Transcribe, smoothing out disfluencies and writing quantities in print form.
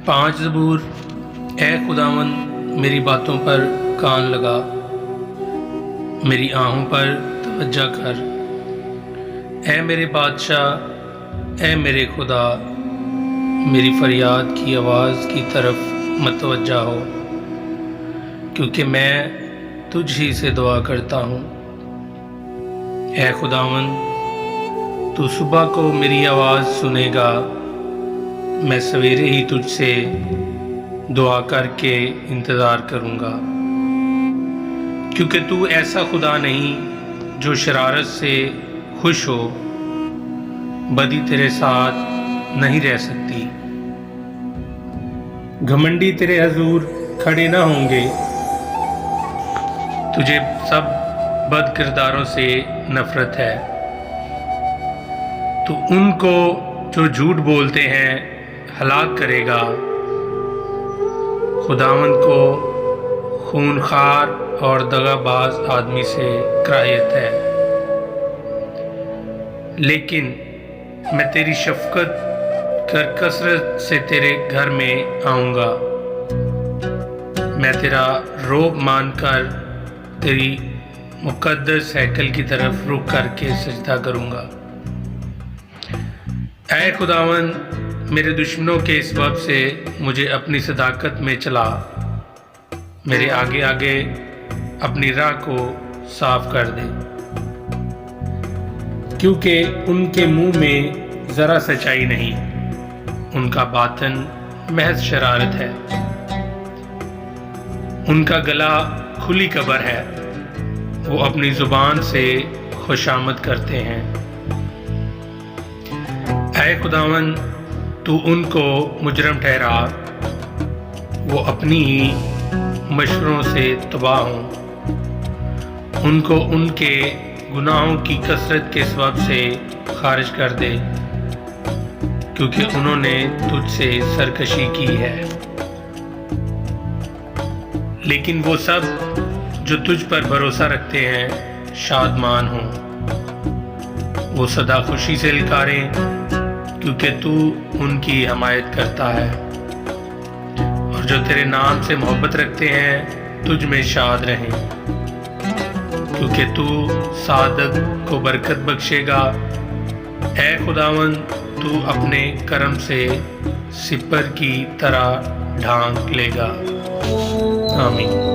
5 ज़बूर। ए खुदावंद मेरी बातों पर कान लगा, मेरी आहों पर तवज्जो कर। ए मेरे बादशाह, ए मेरे खुदा, मेरी फरियाद की आवाज़ की तरफ मतवज्जा हो, क्योंकि मैं तुझ ही से दुआ करता हूँ। ए खुदावंद, तू सुबह को मेरी आवाज़ सुनेगा। मैं सवेरे ही तुझसे दुआ करके इंतज़ार करूँगा, क्योंकि तू ऐसा खुदा नहीं जो शरारत से खुश हो। बदी तेरे साथ नहीं रह सकती। घमंडी तेरे हजूर खड़े ना होंगे। तुझे सब बद किरदारों से नफरत है। तू उनको जो झूठ बोलते हैं हलाक करेगा। खुदावंद को खूनखार और दगाबाज आदमी से कराहियत है, लेकिन मैं तेरी शफकत कर कसरत से तेरे घर में आऊँगा। मैं तेरा रोब मानकर तेरी मुक़द्दस हैकल की तरफ रुख करके सजदा करूँगा। ऐ खुदावंद, मेरे दुश्मनों के सबब से मुझे अपनी सदाकत में चला। मेरे आगे आगे अपनी राह को साफ कर दे, क्योंकि उनके मुंह में ज़रा सच्चाई नहीं, उनका बातन महज शरारत है। उनका गला खुली कब्र है, वो अपनी ज़ुबान से खुशामद करते हैं। ऐ खुदावंद, तू उनको मुजरम ठहरा, वो अपनी ही मशरों से तबाह हों। उनको उनके गुनाहों की कसरत के सबब से खारिज कर दे, क्योंकि उन्होंने तुझसे सरकशी की है। लेकिन वो सब जो तुझ पर भरोसा रखते हैं शादमान हों। वो सदा खुशी से ललकारें, क्योंकि तू उनकी हमायत करता है। और जो तेरे नाम से मोहब्बत रखते हैं तुझ में शाद रहें, क्योंकि तू सादक को बरकत बख्शेगा। ऐ खुदावंद, तू अपने करम से सिपर की तरह ढांक लेगा। आमीन।